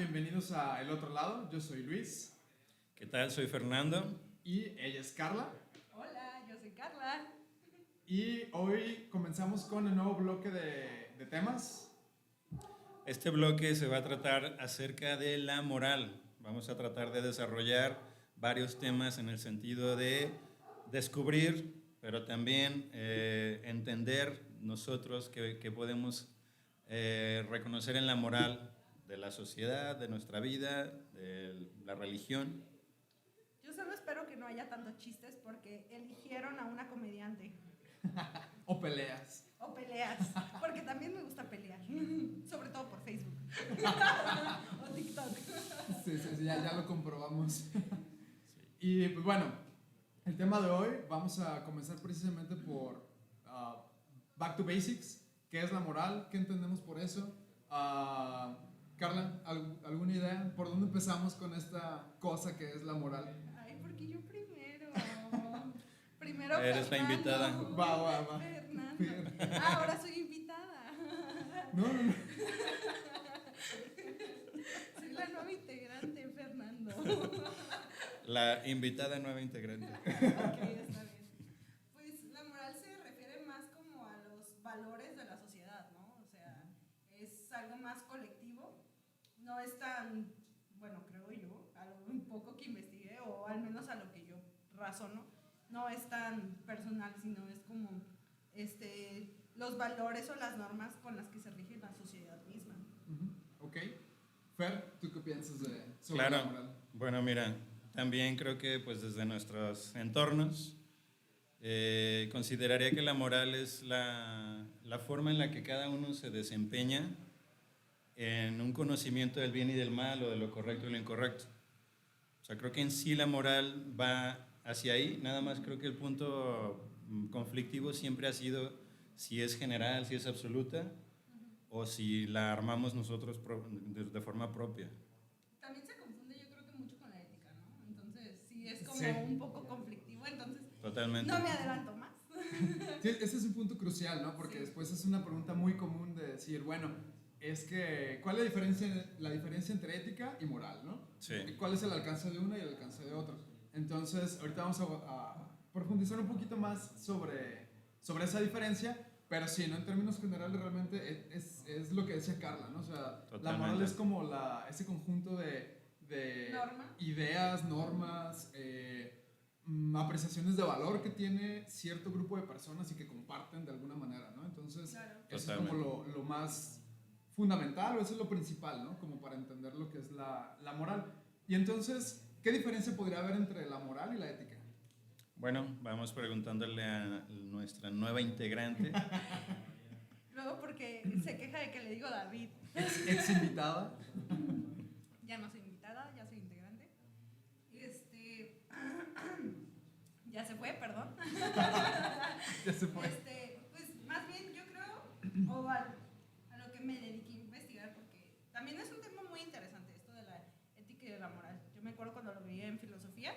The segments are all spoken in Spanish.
Bienvenidos a El Otro Lado. Yo soy Luis. ¿Qué tal? Soy Fernando. Y ella es Carla. Hola, yo soy Carla. Y hoy comenzamos con el nuevo bloque de temas. Este bloque se va a tratar acerca de la moral. Vamos a tratar de desarrollar varios temas en el sentido de descubrir, pero también entender nosotros que podemos reconocer en la moral de la sociedad, de nuestra vida, de la religión. Yo solo espero que no haya tantos chistes porque eligieron a una comediante. O peleas. O peleas, porque también me gusta pelear, sobre todo por Facebook. O TikTok. Sí, ya lo comprobamos. Sí. Y pues bueno, el tema de hoy vamos a comenzar precisamente por Back to Basics. ¿Qué es la moral? ¿Qué entendemos por eso? Carla, ¿alguna idea? ¿Por dónde empezamos con esta cosa que es la moral? Ay, porque yo primero. Primero Eres Fernando. la invitada. Va. Fernando. Ahora soy invitada. No. Soy la nueva integrante, Fernando. La invitada nueva integrante. Ok, está bien. Pues la moral se refiere más como a los valores de la sociedad, ¿no? O sea, es algo más colectivo. No es tan, bueno, creo yo, a lo un poco que investigué, o al menos a lo que yo razono, no es tan personal, sino es como los valores o las normas con las que se rige la sociedad misma. Ok. Fer, ¿tú qué piensas sobre la moral? Bueno, mira, también creo que pues desde nuestros entornos consideraría que la moral es la forma en la que cada uno se desempeña en un conocimiento del bien y del mal, o de lo correcto y lo incorrecto. O sea, creo que en sí la moral va hacia ahí, nada más creo que el punto conflictivo siempre ha sido si es general, si es absoluta, o si la armamos nosotros de forma propia. También se confunde, yo creo que mucho con la ética, ¿no? Entonces, sí es como Sí. un poco conflictivo, entonces Totalmente. no me adelanto más. Sí, ese es un punto crucial, ¿no? Porque Sí. después es una pregunta muy común de decir, bueno, es que, ¿cuál es la diferencia entre ética y moral, ¿no? Sí. ¿Cuál es el alcance de una y el alcance de otra? Entonces, ahorita vamos a profundizar un poquito más sobre esa diferencia, pero sí, ¿no? En términos generales realmente es lo que decía Carla, ¿no? O sea, Totalmente. la moral es como ese conjunto de ideas, normas, apreciaciones de valor que tiene cierto grupo de personas y que comparten de alguna manera, ¿no? Entonces, Claro. eso es como lo más fundamental, o eso es lo principal, ¿no? Como para entender lo que es la moral. Y entonces, ¿qué diferencia podría haber entre la moral y la ética? Bueno, vamos preguntándole a nuestra nueva integrante. Luego porque se queja de que le digo David. Ex invitada. Ya no soy invitada, ya soy integrante. Ya se fue, perdón. Ya se fue. Pues más bien yo creo, o a lo que me dediqué a investigar, porque también es un tema muy interesante esto de la ética y de la moral. Yo me acuerdo cuando lo veía en filosofía,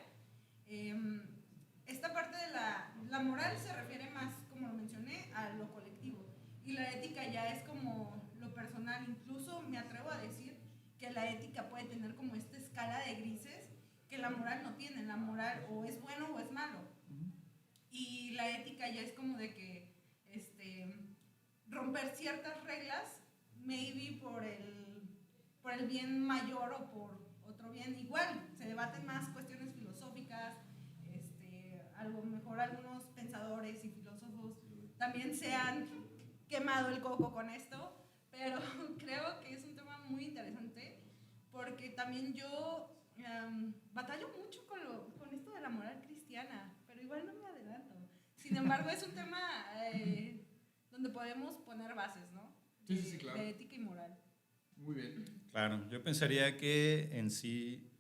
esta parte de la moral se refiere más, como lo mencioné, a lo colectivo, y la ética ya es como lo personal. Incluso me atrevo a decir que la ética puede tener como esta escala de grises que la moral no tiene. La moral o es bueno o es malo. Y la ética ya es como de que romper ciertas reglas, maybe por el bien mayor o por otro bien. Igual, se debaten más cuestiones filosóficas, a lo mejor algunos pensadores y filósofos también se han quemado el coco con esto, pero creo que es un tema muy interesante porque también yo batallo mucho con esto de la moral cristiana, pero igual no me adelanto. Sin embargo, es un tema donde podemos poner bases, ¿no? Sí, claro. De ética y moral. Muy bien. Claro, yo pensaría que en sí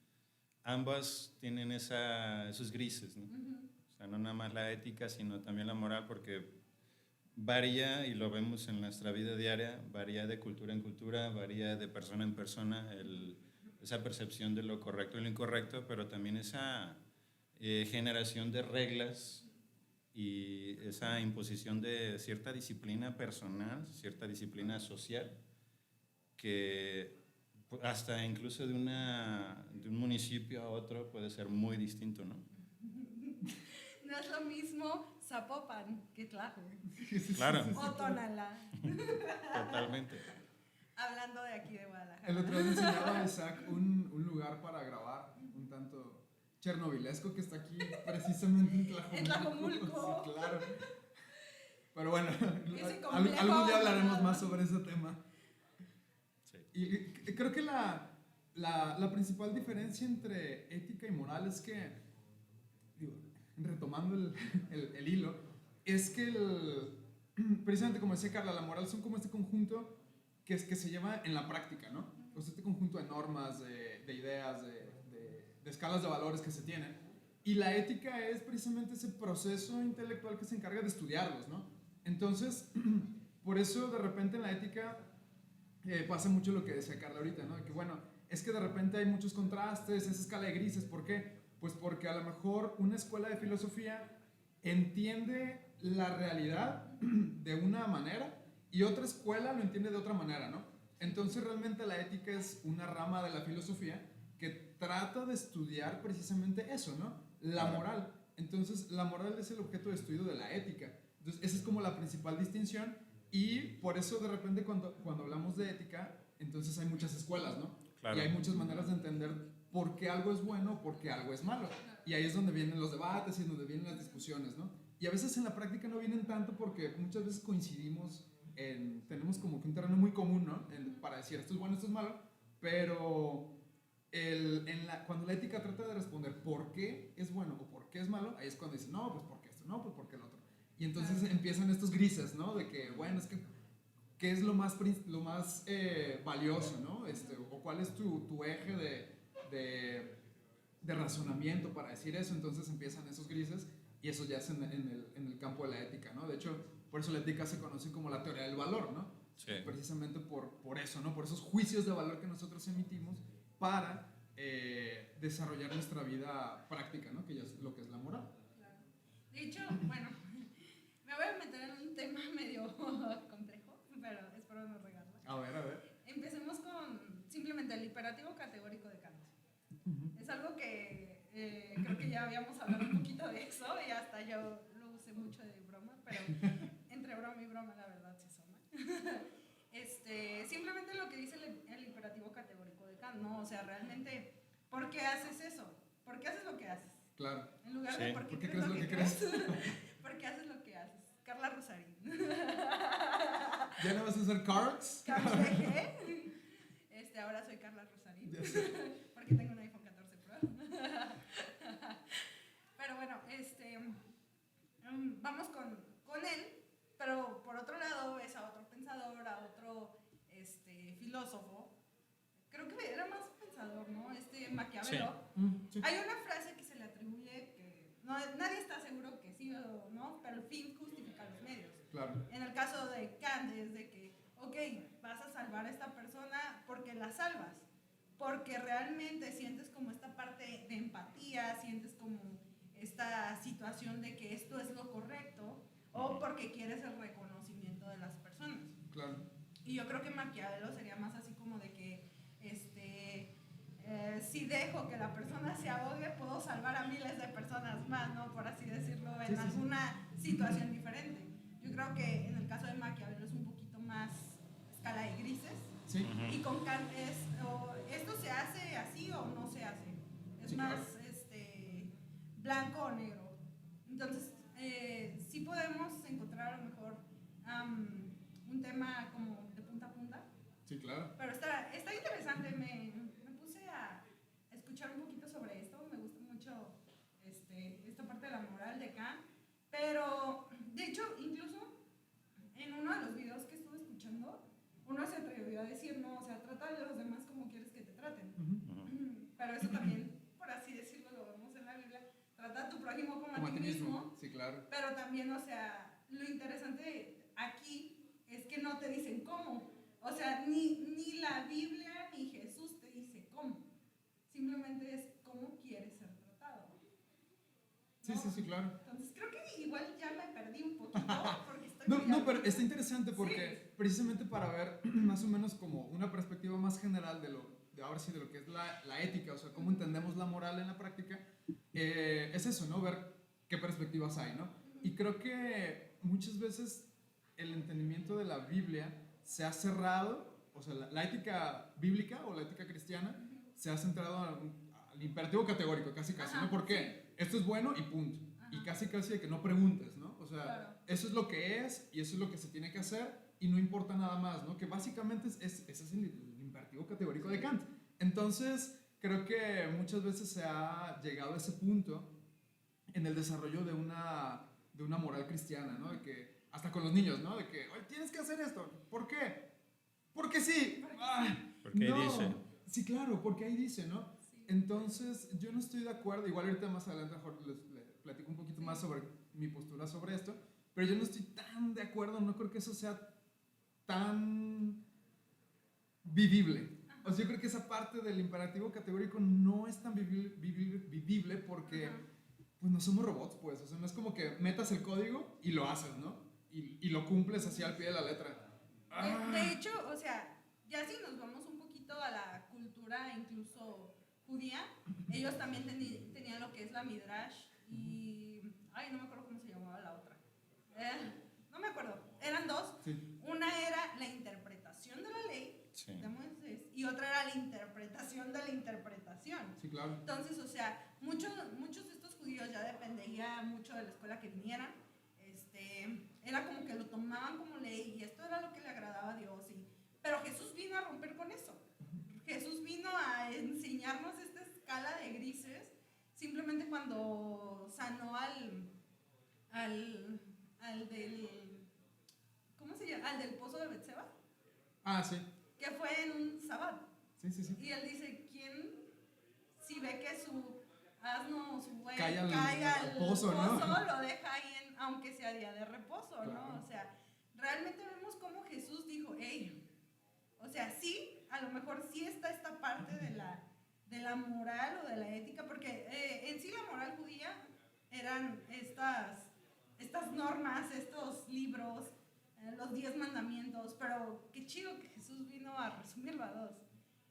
ambas tienen esos grises, ¿no? O sea, no nada más la ética, sino también la moral, porque varía, y lo vemos en nuestra vida diaria, varía de cultura en cultura, varía de persona en persona, esa percepción de lo correcto y lo incorrecto, pero también esa generación de reglas y esa imposición de cierta disciplina personal, cierta disciplina social, que hasta incluso de un municipio a otro puede ser muy distinto, ¿no? No es lo mismo Zapopan que Tlajue. Claro, O Tonalá. totalmente. Hablando de aquí de Guadalajara. El otro día le enseñaba a Isaac un lugar para grabar, un tanto chernobilesco que está aquí precisamente en Tlajomulco. En Tlajomulco. Sí, claro. Pero bueno, Ese complejo algún día hablaremos abandonado. más sobre ese tema. Sí. Y creo que la principal diferencia entre ética y moral es que, digo, retomando el hilo, es que precisamente como decía Carla, la moral son como este conjunto que se lleva en la práctica, ¿no? O sea, este conjunto de normas, de ideas, de escalas de valores que se tienen. Y la ética es precisamente ese proceso intelectual que se encarga de estudiarlos, ¿no? Entonces, por eso de repente en la ética pasa mucho lo que decía Carla ahorita, ¿no? De que bueno, es que de repente hay muchos contrastes, esa escala de grises, ¿por qué? Pues porque a lo mejor una escuela de filosofía entiende la realidad de una manera y otra escuela lo entiende de otra manera, ¿no? Entonces realmente la ética es una rama de la filosofía que trata de estudiar precisamente eso, ¿no? La moral. Entonces la moral es el objeto de estudio de la ética. Entonces esa es como la principal distinción y por eso de repente cuando hablamos de ética, entonces hay muchas escuelas, ¿no? Claro. Y hay muchas maneras de entender por qué algo es bueno, por qué algo es malo. Y ahí es donde vienen los debates y donde vienen las discusiones, ¿no? Y a veces en la práctica no vienen tanto porque muchas veces coincidimos tenemos como que un terreno muy común, ¿no? Para decir esto es bueno, esto es malo, pero cuando la ética trata de responder por qué es bueno o por qué es malo, ahí es cuando dicen, no, pues porque esto, no, pues porque el otro. Y entonces empiezan estos grises, ¿no? De que, bueno, es que ¿qué es lo más valioso, ¿no? O cuál es tu eje de razonamiento para decir eso. Entonces empiezan esos grises y eso ya es en el campo de la ética, ¿no? De hecho, por eso la ética se conoce como la teoría del valor, ¿no? Sí. Precisamente por eso, ¿no? Por esos juicios de valor que nosotros emitimos para desarrollar nuestra vida práctica, ¿no? Que ya es lo que es la moral. Claro. De hecho, bueno, me voy a meter en un tema medio complejo, pero espero no regarla. A ver. Empecemos con simplemente el imperativo categórico de Kant. Es algo que creo que ya habíamos hablado un poquito de eso y hasta yo lo usé mucho de broma, pero entre broma y broma la verdad se asoma. Simplemente lo que dice el imperativo categórico de Kant, ¿no? O sea, realmente, ¿por qué haces eso? ¿Por qué haces lo que haces? Claro. En lugar Sí. de ¿por qué crees lo que crees? ¿Por qué haces lo que haces? Carla Rosarín. ¿Ya no vas a hacer cards? Carlos DG. Ahora soy Carla Rosarín. Porque tengo un iPhone 14 Pro. Pero bueno, vamos con él. Pero por otro lado, ves a otro pensador, a otro filósofo. Creo que era más pensador, ¿no? Maquiavelo. Sí. Hay una frase que se le atribuye que nadie está seguro que sí o no, pero el fin justifica los medios. Claro. En el caso de Kant es de que, ok, vas a salvar a esta persona porque la salvas, porque realmente sientes como esta parte de empatía, sientes como esta situación de que esto es lo correcto, o porque quieres el reconocimiento de las personas. Claro. Y yo creo que Maquiavelo sería más así como de que si dejo que la persona se ahogue, puedo salvar a miles de personas más, ¿no? Por así decirlo, en alguna situación diferente. Yo creo que en el caso de Maquiavelo es un poquito más escala de grises. Sí. Y con Kant es, ¿esto se hace así o no se hace? Es Sí, más claro. blanco o negro. Entonces, sí podemos encontrar a lo mejor un tema como de punta a punta. Sí, claro. Pero está interesante, me puse a escuchar un poquito sobre esto, me gusta mucho esta parte de la moral de Kant, pero de hecho incluso en uno de los videos que estuve escuchando, uno se atrevió a decir, no, o sea, trata de los demás como quieres que te traten. Pero eso también, por así decirlo, lo vemos en la Biblia, trata a tu prójimo como a ti mismo. Sí, claro. Pero también, o sea, lo interesante aquí es que no te dicen cómo. O sea, ni la Biblia ni Jesús te dice cómo. Simplemente es cómo quieres ser tratado. ¿No? Sí, claro. Entonces creo que igual ya me perdí un poquito porque estoy No, pero está interesante porque precisamente para ver más o menos como una perspectiva más general ahora sí, de lo que es la ética, o sea, cómo entendemos la moral en la práctica, es eso, ¿no? Ver qué perspectivas hay, ¿no? Y creo que muchas veces el entendimiento de la Biblia se ha cerrado, o sea, la ética bíblica o la ética cristiana se ha centrado al imperativo categórico, casi, Ajá, ¿no? Porque sí. esto es bueno y punto. Ajá. Y casi de que no preguntes, ¿no? O sea, Claro. eso es lo que es y eso es lo que se tiene que hacer y no importa nada más, ¿no? Que básicamente ese es el imperativo categórico de Kant. Entonces, creo que muchas veces se ha llegado a ese punto en el desarrollo de una moral cristiana, ¿no? De que, hasta con los niños, ¿no? De que, oye, tienes que hacer esto. ¿Por qué? Porque sí. Porque ahí dice. Sí, claro, porque ahí dice, ¿no? Sí. Entonces, yo no estoy de acuerdo. Igual ahorita más adelante mejor les platico un poquito más sobre mi postura sobre esto. Pero yo no estoy tan de acuerdo. No creo que eso sea tan vivible. O sea, yo creo que esa parte del imperativo categórico no es tan vivible porque pues no somos robots, pues. O sea, no es como que metas el código y lo haces, ¿no? Y lo cumples así al pie de la letra. De hecho, o sea, ya si nos vamos un poquito a la cultura incluso judía, ellos también tenían lo que es la Midrash y... Ay, no me acuerdo cómo se llamaba la otra. No me acuerdo. Eran dos. Sí. Una era la interpretación de la ley Sí. de Moisés y otra era la interpretación de la interpretación. Sí, claro. Entonces, o sea, muchos de estos judíos ya dependía mucho de la escuela que vinieran. Era como que lo tomaban como ley y esto era lo que le agradaba a Dios. Pero Jesús vino a romper con eso. Jesús vino a enseñarnos esta escala de grises simplemente cuando sanó al del... ¿Cómo se llama? Al del pozo de Betseba. Sí. Que fue en un sábado. Sí. Y él dice, ¿quién si ve que su asno o su buey Cae cae al al pozo, ¿no? lo deja ahí aunque sea día de reposo, Claro. ¿no? O sea, realmente vemos cómo Jesús dijo, hey, o sea, sí, a lo mejor sí está esta parte de la moral o de la ética, porque en sí la moral judía eran estas normas, estos libros, los 10 mandamientos, pero qué chido que Jesús vino a resumirlo a 2.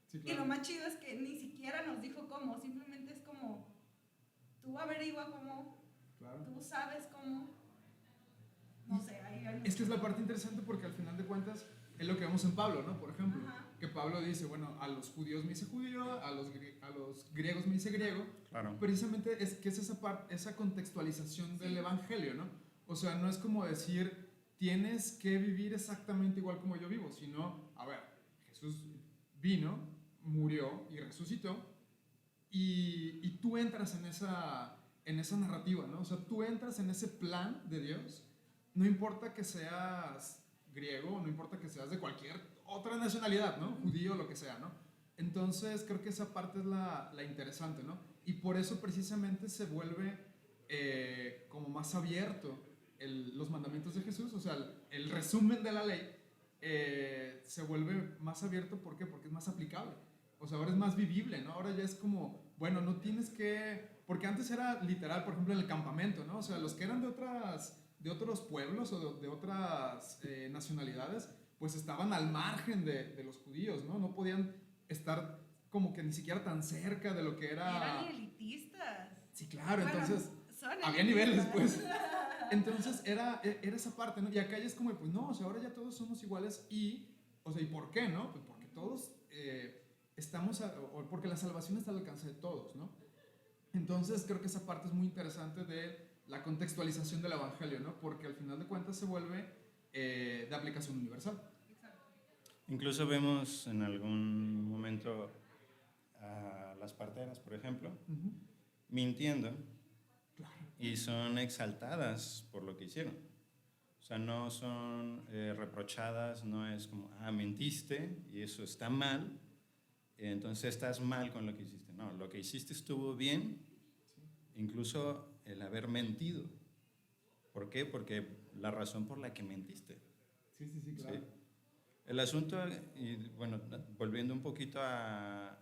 Sí, Y lo más chido es que ni siquiera nos dijo cómo, simplemente es como, tú averigua cómo, Claro. tú sabes cómo, no sé, hay Es que es la parte interesante porque al final de cuentas es lo que vemos en Pablo, ¿no? Por ejemplo, Ajá. que Pablo dice, bueno, a los judíos me dice judío, a los griegos me dice griego. Claro. Precisamente es que es esa contextualización del evangelio, ¿no? O sea, no es como decir, tienes que vivir exactamente igual como yo vivo, sino, a ver, Jesús vino, murió y resucitó, y tú entras en esa narrativa, ¿no? O sea, tú entras en ese plan de Dios, no importa que seas griego, no importa que seas de cualquier otra nacionalidad, ¿no? Judío, lo que sea, ¿no? Entonces, creo que esa parte es la interesante, ¿no? Y por eso precisamente se vuelve como más abierto los mandamientos de Jesús, o sea, el resumen de la ley se vuelve más abierto, ¿por qué? Porque es más aplicable. O sea, ahora es más vivible, ¿no? Ahora ya es como, bueno, no tienes que... Porque antes era literal, por ejemplo, en el campamento, ¿no? O sea, los que eran de otros pueblos o de otras nacionalidades, pues estaban al margen de los judíos, ¿no? No podían estar como que ni siquiera tan cerca de lo que era... Eran elitistas. Sí, claro, Bueno, entonces son había elitistas. niveles, pues. Entonces era esa parte, ¿no? Y acá ya es como, pues no, o sea, ahora ya todos somos iguales o sea, ¿y por qué, no? Pues porque todos o porque la salvación está al alcance de todos, ¿no? Entonces creo que esa parte es muy interesante de la contextualización del evangelio, ¿no? Porque al final de cuentas se vuelve de aplicación universal. Exacto. Incluso vemos en algún momento a las parteras, por ejemplo, mintiendo Claro. y son exaltadas por lo que hicieron. O sea, no son reprochadas, no es como, mentiste y eso está mal, entonces estás mal con lo que hiciste. No, lo que hiciste estuvo bien, incluso el haber mentido. ¿Por qué? Porque la razón por la que mentiste. Sí, claro. ¿Sí? El asunto, y bueno, volviendo un poquito a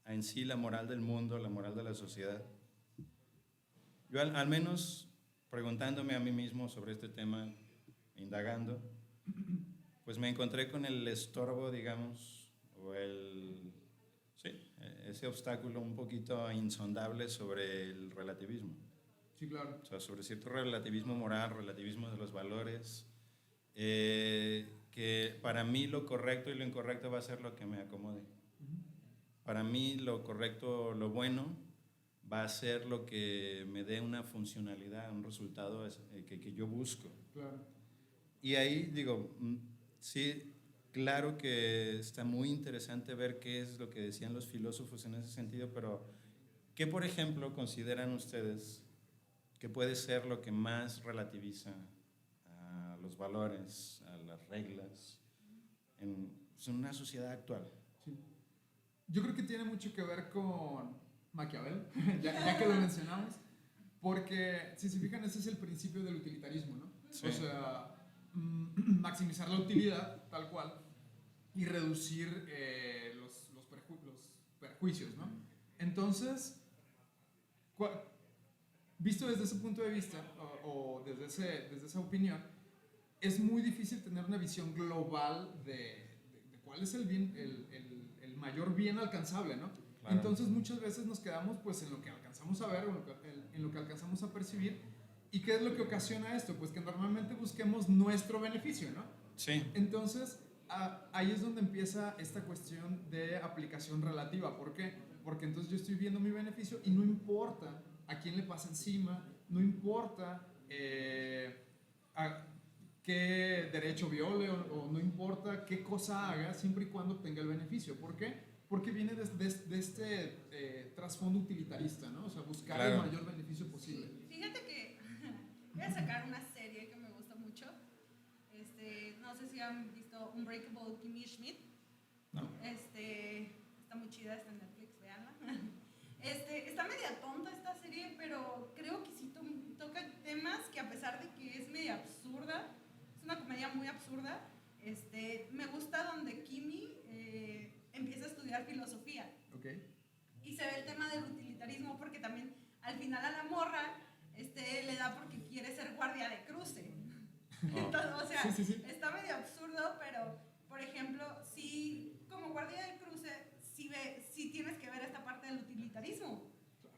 en sí la moral del mundo, la moral de la sociedad, yo al menos preguntándome a mí mismo sobre este tema, indagando, pues me encontré con el estorbo, digamos, o Sí, ese obstáculo un poquito insondable sobre el relativismo. Sí, claro. O sea, sobre cierto relativismo moral, relativismo de los valores, que para mí lo correcto y lo incorrecto va a ser lo que me acomode. Para mí lo correcto, lo bueno, va a ser lo que me dé una funcionalidad, un resultado que yo busco. Claro. Y ahí digo, sí, claro que está muy interesante ver qué es lo que decían los filósofos en ese sentido, pero ¿qué, por ejemplo, consideran ustedes que puede ser lo que más relativiza a los valores, a las reglas en una sociedad actual? Sí. Yo creo que tiene mucho que ver con Maquiavel, ya que lo mencionamos, porque si se fijan, ese es el principio del utilitarismo, ¿no? Sí. O sea, maximizar la utilidad, tal cual, y reducir los perjuicios, ¿no? Entonces, visto desde ese punto de vista, o desde esa opinión, es muy difícil tener una visión global de cuál es el bien, el mayor bien alcanzable, ¿no? Claro. Entonces muchas veces nos quedamos pues en lo que alcanzamos a ver, en lo que alcanzamos a percibir. ¿Y qué es lo que ocasiona esto? Pues que normalmente busquemos nuestro beneficio, ¿no? Sí. Entonces ahí es donde empieza esta cuestión de aplicación relativa. ¿Por qué? Porque entonces yo estoy viendo mi beneficio y no importa a quién le pasa encima, no importa qué derecho viole o no importa qué cosa haga, siempre y cuando obtenga el beneficio. ¿Por qué? Porque viene de este trasfondo utilitarista, ¿no? O sea, buscar el mayor beneficio posible. Fíjate que voy a sacar una serie que me gusta mucho. No sé si han visto Unbreakable Kimmy Schmidt. No. Está muy chida, está en Netflix, véanla. Está media tonta esta serie, pero creo que sí toca temas que, a pesar de que es media absurda, es una comedia muy absurda. Me gusta donde Kimmy empieza a estudiar filosofía. Okay. Y se ve el tema del utilitarismo, porque también al final a la morra le da porque quiere ser guardia de cruce. Entonces, o sea, sí. Está medio absurdo, pero por ejemplo, sí, como guardia de cruce, sí tienes que ver esta parte del utilitarismo.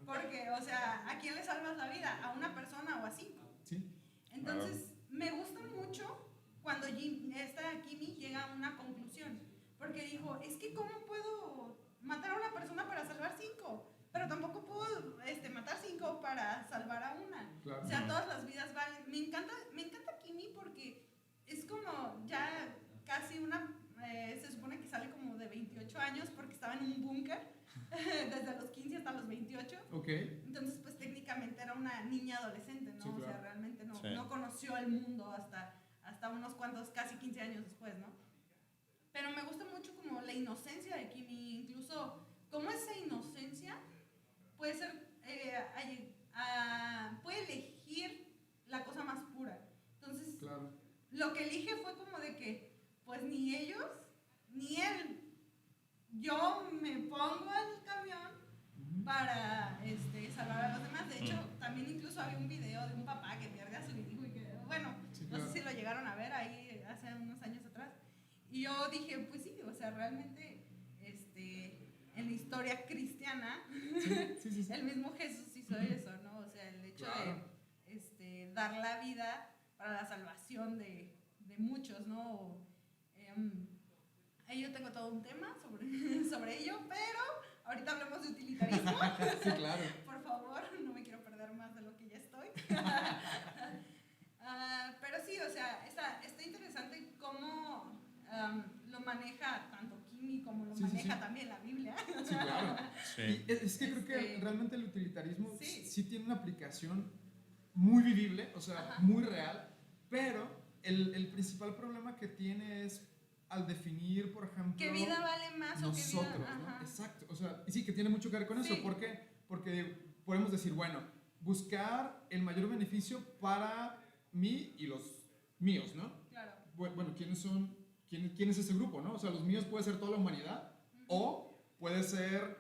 Porque, o sea, ¿a quién le salvas la vida? ¿A una persona o a 5? Sí. Entonces, me gusta mucho cuando Kimmy llega a una conclusión. Porque dijo, es que ¿cómo puedo matar a una persona para salvar 5? Pero tampoco puedo matar 5 para salvar a una. Claro. O sea, todas las vidas valen. Me encanta Kimmy porque es como ya casi se supone que sale como de 28 años porque estaba en un búnker desde los 15 hasta los 28. Okay. Entonces, pues técnicamente era una niña adolescente, ¿no? Sí, claro. O sea, realmente no conoció el mundo hasta unos cuantos, casi 15 años después, ¿no? Pero me gusta mucho como la inocencia de Kimmy, incluso como esa inocencia puede ser, puede elegir la cosa más pura. Entonces, claro. Lo que elige fue como de que, pues ni ellos, ni él, yo me pongo al camión para salvar a los demás. De hecho, también incluso había un video de un papá que pierde a su hijo y que, bueno, sí, claro. No sé si lo llegaron a ver ahí hace unos años atrás. Y yo dije, pues sí, o sea, realmente en la historia cristiana, sí. El mismo Jesús hizo eso, ¿no? O sea, el hecho de dar la vida para la salvación de muchos, ¿no? Ahí yo tengo todo un tema sobre ello, pero ahorita hablemos de utilitarismo. Sí, claro. Por favor, no me quiero perder más de lo que ya estoy. Pero sí, o sea, está interesante cómo lo maneja tanto Kimmy como lo maneja también la Biblia. Sí, claro. Sí. Y es que creo que realmente el utilitarismo sí tiene una aplicación muy vivible, o sea, muy real, pero el principal problema que tiene es al definir, por ejemplo, ¿qué vida vale más nosotros, o qué vida? ¿no? Exacto, o sea, y sí, que tiene mucho que ver con eso. ¿Por qué? Porque podemos decir, bueno, buscar el mayor beneficio para mí y los míos, ¿no? Claro. Bueno, ¿quién es ese grupo, no? O sea, los míos puede ser toda la humanidad, o puede ser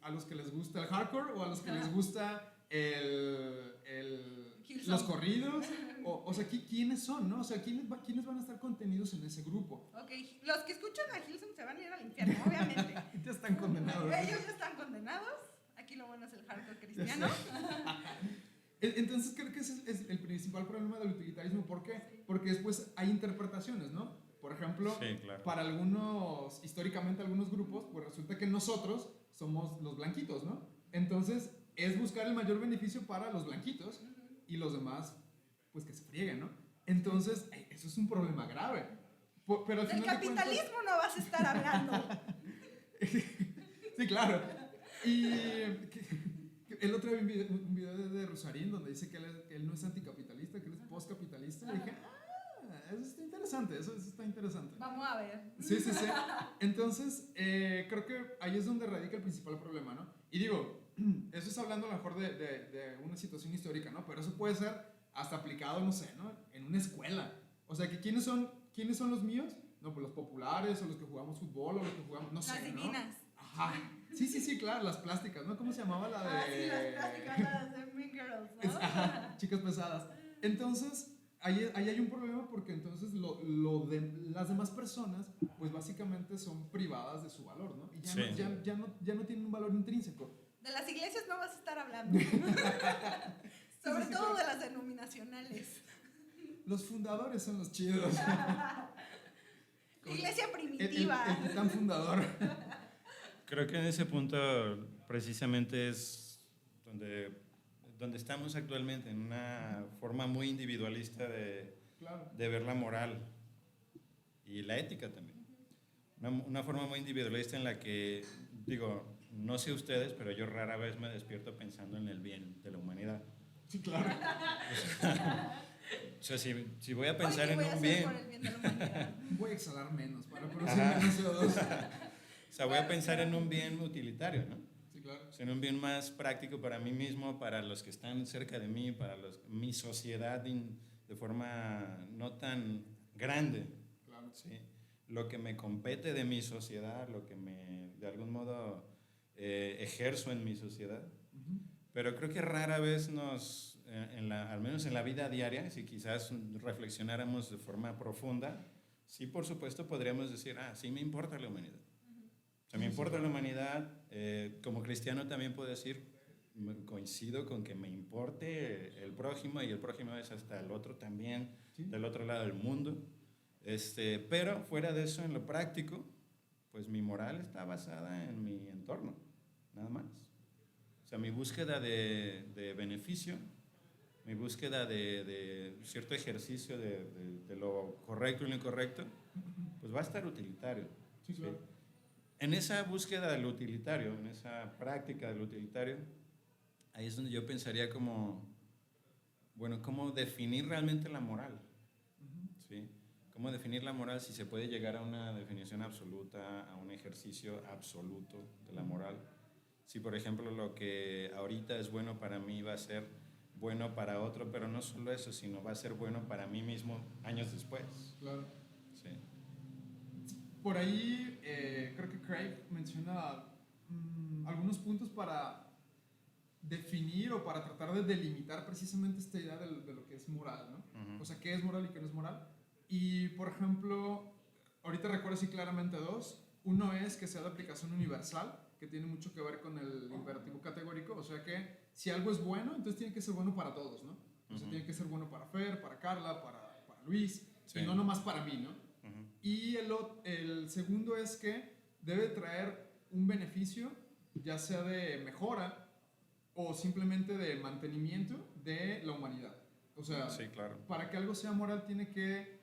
a los que les gusta el hardcore, o a los que les gusta el los corridos, o sea, ¿quiénes son, no? O sea, ¿quiénes van a estar contenidos en ese grupo? Ok, los que escuchan a Hillsong se van a ir al infierno, obviamente. Ya están condenados. Ellos ya están condenados. Aquí lo bueno es el hardcore cristiano. Entonces creo que ese es el principal problema del utilitarismo. ¿Por qué? Porque después hay interpretaciones, ¿no? Por ejemplo, Sí, claro. para algunos, históricamente algunos grupos, pues resulta que nosotros somos los blanquitos, ¿no? Entonces es buscar el mayor beneficio para los blanquitos y los demás, pues que se frieguen, ¿no? Entonces, eso es un problema grave. Pero al Del final de cuentas, capitalismo no vas a estar hablando. sí, claro. Y el otro día vi un video de Rosarín donde dice que él no es anticapitalista, que él es postcapitalista. Y dije, eso está interesante, eso está interesante. Vamos a ver. Sí. Entonces, creo que ahí es donde radica el principal problema, ¿no? Y digo, eso es hablando a lo mejor de una situación histórica, ¿no? Pero eso puede ser hasta aplicado, no sé, ¿no? En una escuela. O sea, que ¿quiénes son los míos? No, pues los populares, o los que jugamos fútbol, o los que jugamos, no sé, Las ¿no? divinas. Ajá. Sí, claro, las plásticas, ¿no? ¿Cómo se llamaba la de...? Sí, las plásticas, las de Mean Girls, ¿no? Ajá, chicas pesadas. Entonces, ahí hay un problema porque entonces las demás personas, pues básicamente son privadas de su valor, ¿no? Y ya no tienen un valor intrínseco. De las iglesias no vas a estar hablando. Sobre todo de las denominacionales. Los fundadores son los chidos. Iglesia primitiva. El titán fundador. Creo que en ese punto precisamente es donde estamos actualmente, en una forma muy individualista Claro. de ver la moral y la ética también. Una forma muy individualista en la que, digo, no sé ustedes, pero yo rara vez me despierto pensando en el bien de la humanidad. Sí, claro. O sea, si voy a pensar Hoy, ¿qué voy en a un hacer bien, por el bien de la humanidad? Voy a exhalar menos para producir menos CO2. o sea, voy a pensar en un bien utilitario, ¿no? Sí, claro. O sea, en un bien más práctico para mí mismo, para los que están cerca de mí, para mi sociedad de forma no tan grande. Claro. ¿Sí? Lo que me compete de mi sociedad, lo que de algún modo ejerzo en mi sociedad. Pero creo que rara vez al menos en la vida diaria, si quizás reflexionáramos de forma profunda, sí, por supuesto, podríamos decir, sí me importa la humanidad. O sea, me importa la humanidad. Como cristiano también puedo decir, coincido con que me importe el prójimo, y el prójimo es hasta el otro también, Sí. del otro lado del mundo. Pero fuera de eso, en lo práctico, pues mi moral está basada en mi entorno, nada más. O sea, mi búsqueda de beneficio, mi búsqueda de cierto ejercicio de lo correcto y lo incorrecto, pues va a estar utilitario. Sí, claro. ¿Sí? En esa búsqueda del utilitario, en esa práctica del utilitario, ahí es donde yo pensaría como, bueno, ¿cómo definir realmente la moral? ¿Sí? ¿Cómo definir la moral si se puede llegar a una definición absoluta, a un ejercicio absoluto de la moral? Si, por ejemplo, lo que ahorita es bueno para mí va a ser bueno para otro, pero no solo eso, sino va a ser bueno para mí mismo años después. Claro. Sí. Por ahí creo que Craig menciona algunos puntos para definir o para tratar de delimitar precisamente esta idea de lo que es moral, ¿no? O sea, qué es moral y qué no es moral. Y, por ejemplo, ahorita recuerdo así claramente dos. Uno es que sea de aplicación universal, que tiene mucho que ver con el imperativo categórico, o sea que si algo es bueno, entonces tiene que ser bueno para todos, ¿no? O sea, tiene que ser bueno para Fer, para Carla, para Luis, Sí. y no nomás para mí, ¿no? Y el segundo es que debe traer un beneficio, ya sea de mejora o simplemente de mantenimiento de la humanidad. O sea, Sí, claro. para que algo sea moral tiene que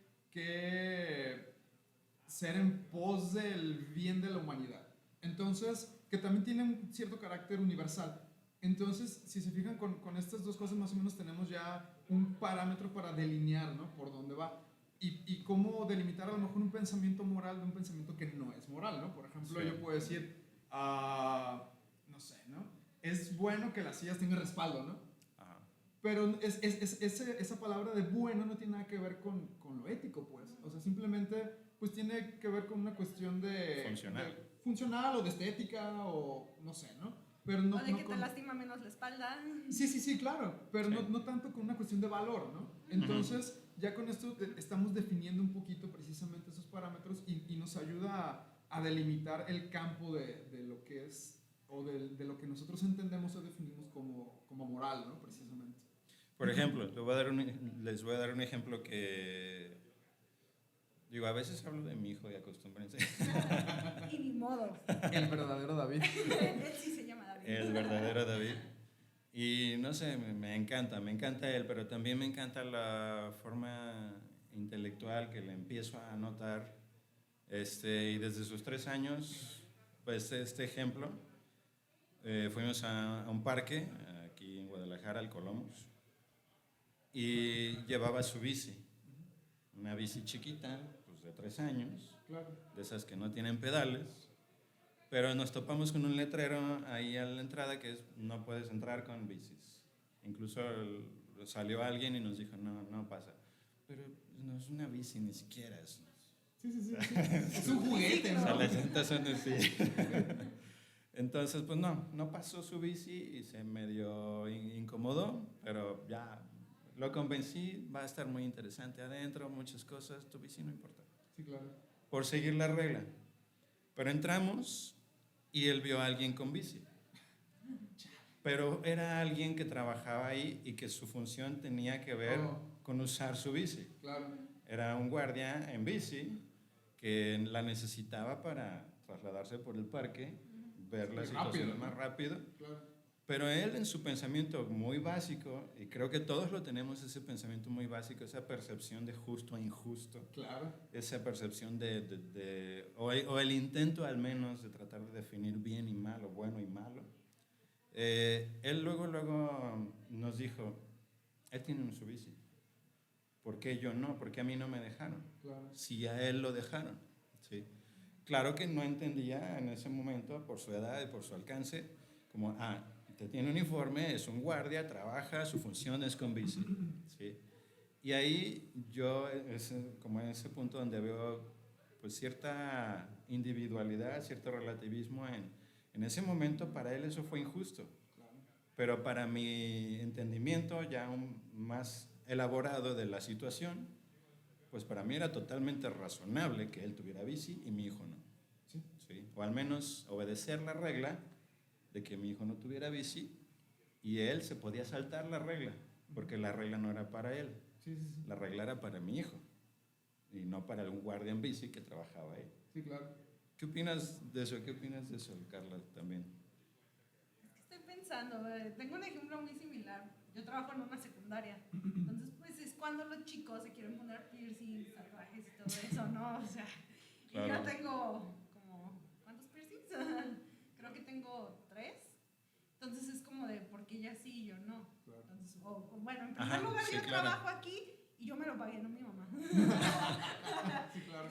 ser en pos del bien de la humanidad. Entonces, que también tiene un cierto carácter universal. Entonces, si se fijan con estas dos cosas, más o menos tenemos ya un parámetro para delinear, ¿no? Por dónde va. Y cómo delimitar a lo mejor un pensamiento moral de un pensamiento que no es moral, ¿no? Por ejemplo, Sí. yo puedo decir, no sé, ¿no? Es bueno que las sillas tengan respaldo, ¿no? Ajá. Pero esa palabra de bueno no tiene nada que ver con lo ético, pues. O sea, simplemente pues tiene que ver con una cuestión Funcional. funcional o de estética o no sé, ¿no? pero no, o de no que te con... lastima menos la espalda. Sí, claro, pero Sí. no tanto con una cuestión de valor, ¿no? Entonces, ya con esto estamos definiendo un poquito precisamente esos parámetros y nos ayuda a delimitar el campo de lo que es, o de lo que nosotros entendemos o definimos como moral, ¿no? Precisamente. Por ejemplo, les voy a dar un ejemplo que... Digo, a veces hablo de mi hijo y acostúmbrense. Y ni modo. El verdadero David. Él sí se llama David. El verdadero David. Y no sé, me encanta él, pero también me encanta la forma intelectual que le empiezo a notar. Y desde sus 3 años, pues este ejemplo, fuimos a un parque aquí en Guadalajara, al Colomos, y llevaba su bici, una bici chiquita, pues de 3 años, Claro. de esas que no tienen pedales. Pero nos topamos con un letrero ahí a la entrada que es no puedes entrar con bicis. Incluso salió alguien y nos dijo, no pasa. Pero no es una bici, ni siquiera es. Sí. Es un juguete, O sea, ¿no? las llantas son así. Entonces, pues no pasó su bici y se medio incomodó, pero ya lo convencí, va a estar muy interesante adentro, muchas cosas, tu bici no importa. Sí, claro. Por seguir la regla. Pero entramos y él vio a alguien con bici. Pero era alguien que trabajaba ahí y que su función tenía que ver con usar su bici. Claro. Era un guardia en bici que la necesitaba para trasladarse por el parque, ver la situación más rápido. Claro. Pero él en su pensamiento muy básico, y creo que todos lo tenemos, ese pensamiento muy básico, esa percepción de justo e injusto, Claro. esa percepción o el intento al menos de tratar de definir bien y mal, o bueno y malo. Él luego nos dijo, él tiene su bici, ¿por qué yo no? ¿Por qué a mí no me dejaron? Claro. Si a él lo dejaron. ¿Sí? Claro que no entendía en ese momento, por su edad y por su alcance, como, te tiene uniforme, es un guardia, trabaja, su función es con bici. ¿Sí? Y ahí yo, como en ese punto donde veo pues, cierta individualidad, cierto relativismo, en ese momento para él eso fue injusto. Claro. Pero para mi entendimiento ya más elaborado de la situación, pues para mí era totalmente razonable que él tuviera bici y mi hijo no. Sí. ¿Sí? O al menos obedecer la regla de que mi hijo no tuviera bici y él se podía saltar la regla, porque la regla no era para él, Sí. la regla era para mi hijo y no para un guardia en bici que trabajaba ahí. Sí, claro. ¿Qué opinas de eso? ¿Qué opinas de eso, Carla, también? Estoy pensando, tengo un ejemplo muy similar. Yo trabajo en una secundaria, entonces pues es cuando los chicos se quieren poner piercings, tatuajes y todo eso, ¿no? O sea, Claro. y yo tengo como, ¿cuántos piercings? Creo que tengo 3. Entonces es como de, ¿por qué ella sí y yo no? Claro. Entonces, bueno, en primer lugar sí, yo claro. trabajo aquí y yo me lo pagué, no mi mamá. Sí, claro.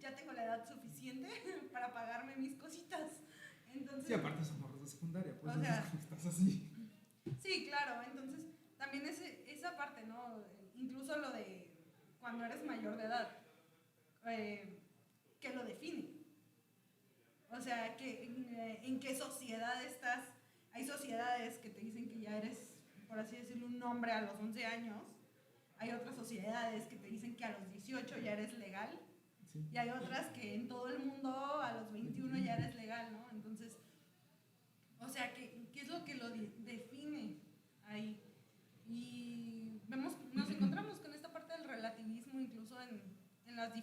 Ya tengo la edad suficiente para pagarme mis cositas. Entonces, Sí, aparte son morros de secundaria, pues O sea, estás así. sí, claro, entonces también esa parte, ¿no? Incluso lo de cuando eres mayor de edad, que lo define. O sea, en qué sociedad estás. Hay sociedades que te dicen que ya eres, por así decirlo, un hombre a los 11 años. Hay otras sociedades que te dicen que a los 18 ya eres legal. Sí. Y hay otras que en todo el mundo a los 21 ya eres legal, ¿no? Entonces, o sea, ¿qué es lo que lo define ahí? Y nos encontramos con esta parte del relativismo incluso en los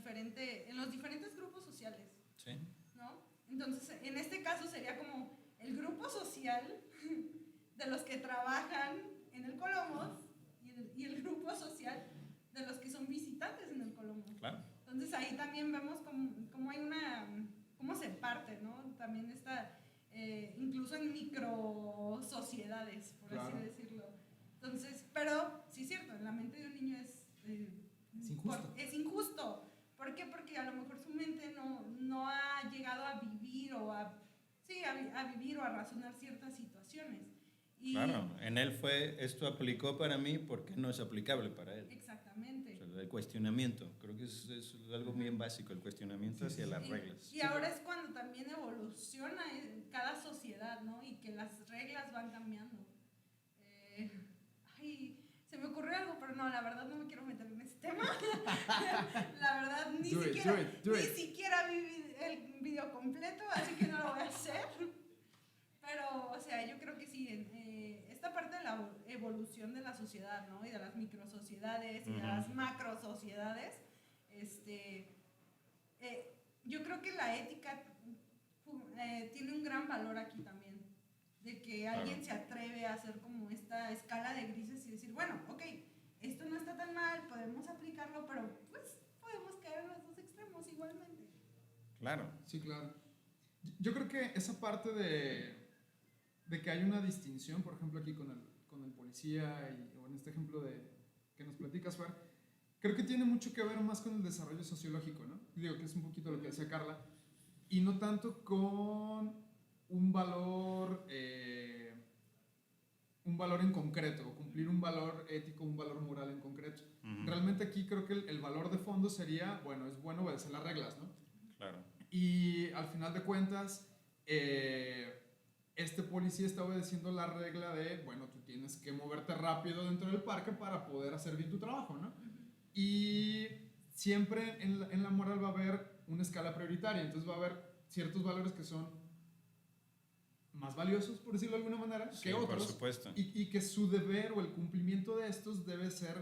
diferentes grupos sociales, Sí. ¿no? Entonces, en este caso sería como el grupo social de los que trabajan en el Colomos y el grupo social de los que son visitantes en el Colomos. Claro. Entonces ahí también vemos cómo hay cómo se parte, ¿no? También está, incluso en micro sociedades, por Claro. así decirlo. Entonces, pero sí es cierto, en la mente de un niño es injusto. Es injusto. ¿Por qué? Porque a lo mejor su mente no ha llegado a vivir o a vivir o a razonar ciertas situaciones. Y Claro, en él fue, esto aplicó para mí, ¿por qué no es aplicable para él? exactamente. O sea, el cuestionamiento, creo que es algo bien básico, el cuestionamiento hacia las reglas. Y ahora es cuando también evoluciona cada sociedad, ¿no? Y que las reglas van cambiando. Ay, se me ocurrió algo, pero no, la verdad no me quiero meter en ese tema. La verdad, ni Do it. siquiera vi el video completo, así que no lo voy a hacer. Pero, o sea, yo creo que sí, esta parte de la evolución de la sociedad, ¿no? Y de las microsociedades y de las macrosociedades, yo creo que la ética tiene un gran valor aquí también. De que alguien se atreve a hacer como esta escala de grises y decir, bueno, ok, esto no está tan mal, podemos aplicarlo, pero pues podemos caer en los dos extremos igualmente. Claro. Sí, claro. Yo creo que esa parte de que hay una distinción, por ejemplo, aquí con el policía o en este ejemplo que nos platicas, Fer, creo que tiene mucho que ver más con el desarrollo sociológico, ¿no? Digo que es un poquito lo que decía Carla, y no tanto con un valor en concreto, o cumplir un valor ético, un valor moral en concreto. Realmente aquí creo que el valor de fondo sería, bueno, es bueno obedecer las reglas, ¿no? Claro. Y al final de cuentas, este policía está obedeciendo la regla de, bueno, tú tienes que moverte rápido dentro del parque para poder hacer bien tu trabajo, ¿no? Y siempre en la moral va a haber una escala prioritaria, entonces va a haber ciertos valores que son más valiosos, por decirlo de alguna manera, Sí, que otros. por supuesto. Y que su deber o el cumplimiento de estos debe ser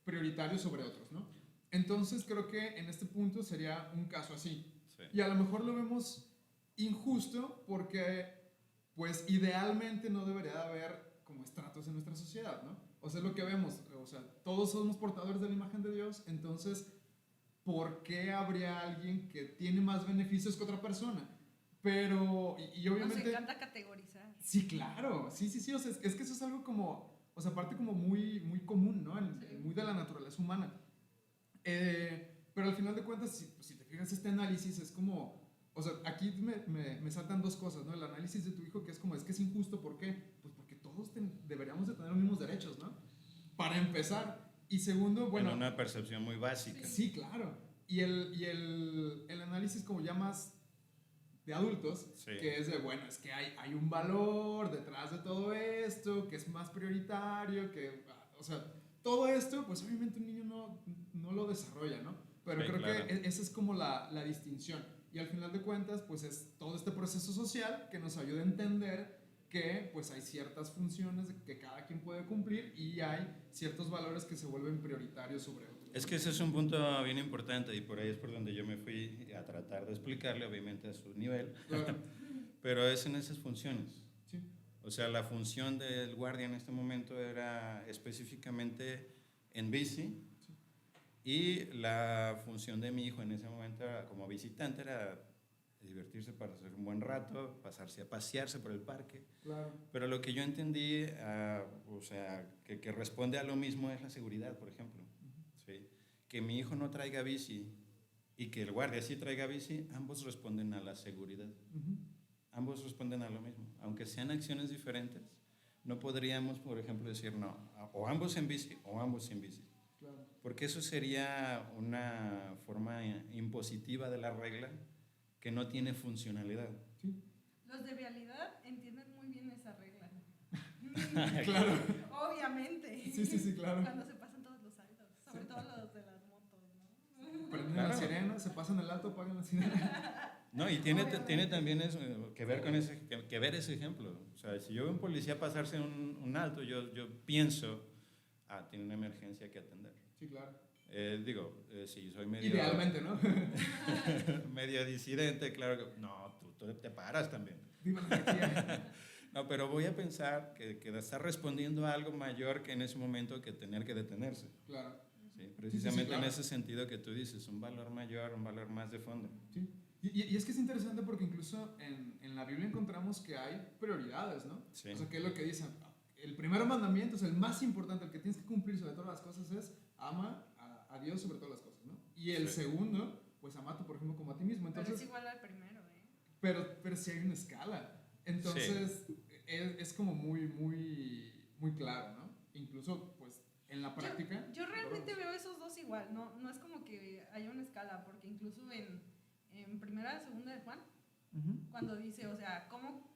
prioritario sobre otros, ¿no? Entonces creo que en este punto sería un caso así. Sí. Y a lo mejor lo vemos injusto porque, pues, idealmente no debería de haber como estratos en nuestra sociedad, ¿no? O sea, es lo que vemos, o sea, todos somos portadores de la imagen de Dios, entonces, ¿por qué habría alguien que tiene más beneficios que otra persona? Pero, y obviamente... Nos encanta categorizar. Sí, claro, sí, o sea, es que eso es algo como, o sea, aparte como muy, muy común, ¿no? Muy de la naturaleza humana. Pero al final de cuentas, si te fijas este análisis, es como, o sea, aquí me saltan dos cosas, ¿no? El análisis de tu hijo, que es como, es que es injusto, ¿por qué? Pues porque todos deberíamos de tener los mismos derechos, ¿no? Para empezar. Y segundo, bueno... En una percepción muy básica. Sí, claro. Y el análisis como ya más de adultos, Sí. que es de, bueno, es que hay un valor detrás de todo esto, que es más prioritario, que, o sea, todo esto, pues obviamente un niño no lo desarrolla, ¿no? Pero Sí, creo claro. que esa es como la distinción. Y al final de cuentas, pues es todo este proceso social que nos ayuda a entender que pues hay ciertas funciones que cada quien puede cumplir y hay ciertos valores que se vuelven prioritarios sobre otros. Es que ese es un punto bien importante y por ahí es por donde yo me fui a tratar de explicarle, obviamente a su nivel, Claro. pero es en esas funciones. Sí. O sea, la función del guardia en este momento era específicamente en bici y la función de mi hijo en ese momento como visitante era divertirse para hacer un buen rato, pasearse por el parque. Claro. Pero lo que yo entendí, o sea, que responde a lo mismo es la seguridad, por ejemplo. ¿Sí? Que mi hijo no traiga bici y que el guardia sí traiga bici, ambos responden a la seguridad. Ambos responden a lo mismo. Aunque sean acciones diferentes, no podríamos, por ejemplo, decir no, o ambos en bici o ambos sin bici. Claro. Porque eso sería una forma impositiva de la regla que no tiene funcionalidad. Sí. Los de vialidad entienden muy bien esa regla. Claro. Obviamente. Sí, claro. Cuando se pasan todos los altos, sobre todo los de las motos, ¿no? Prenden Claro. la sirena, se pasan el alto, apagan la sirena. No, y tiene también eso, que ver con que ver ese ejemplo. O sea, si yo veo a un policía pasarse un alto, yo pienso, tiene una emergencia que atender. Sí, claro. Si soy medio... Idealmente, ¿no? medio disidente, claro que... No, tú te paras también. Viva la anarquía. No, pero voy a pensar que está respondiendo a algo mayor que en ese momento que tener que detenerse. Claro. ¿Sí? Precisamente claro. en ese sentido que tú dices, un valor mayor, un valor más de fondo. Sí. Y es que es interesante porque incluso en la Biblia encontramos que hay prioridades, ¿no? Sí. O sea, que es lo que dicen. El primer mandamiento, es el más importante, el que tienes que cumplir sobre todas las cosas es ama a Dios sobre todas las cosas, ¿no? Y el segundo, pues ama a tu prójimo como a ti mismo. Entonces, pero es igual al primero, ¿eh? pero sí hay una escala. Entonces, es como muy claro, ¿no? Incluso, pues, en la práctica. Yo realmente veo esos dos igual, no es como que haya una escala, porque incluso en primera, segunda de Juan, cuando dice, o sea, ¿cómo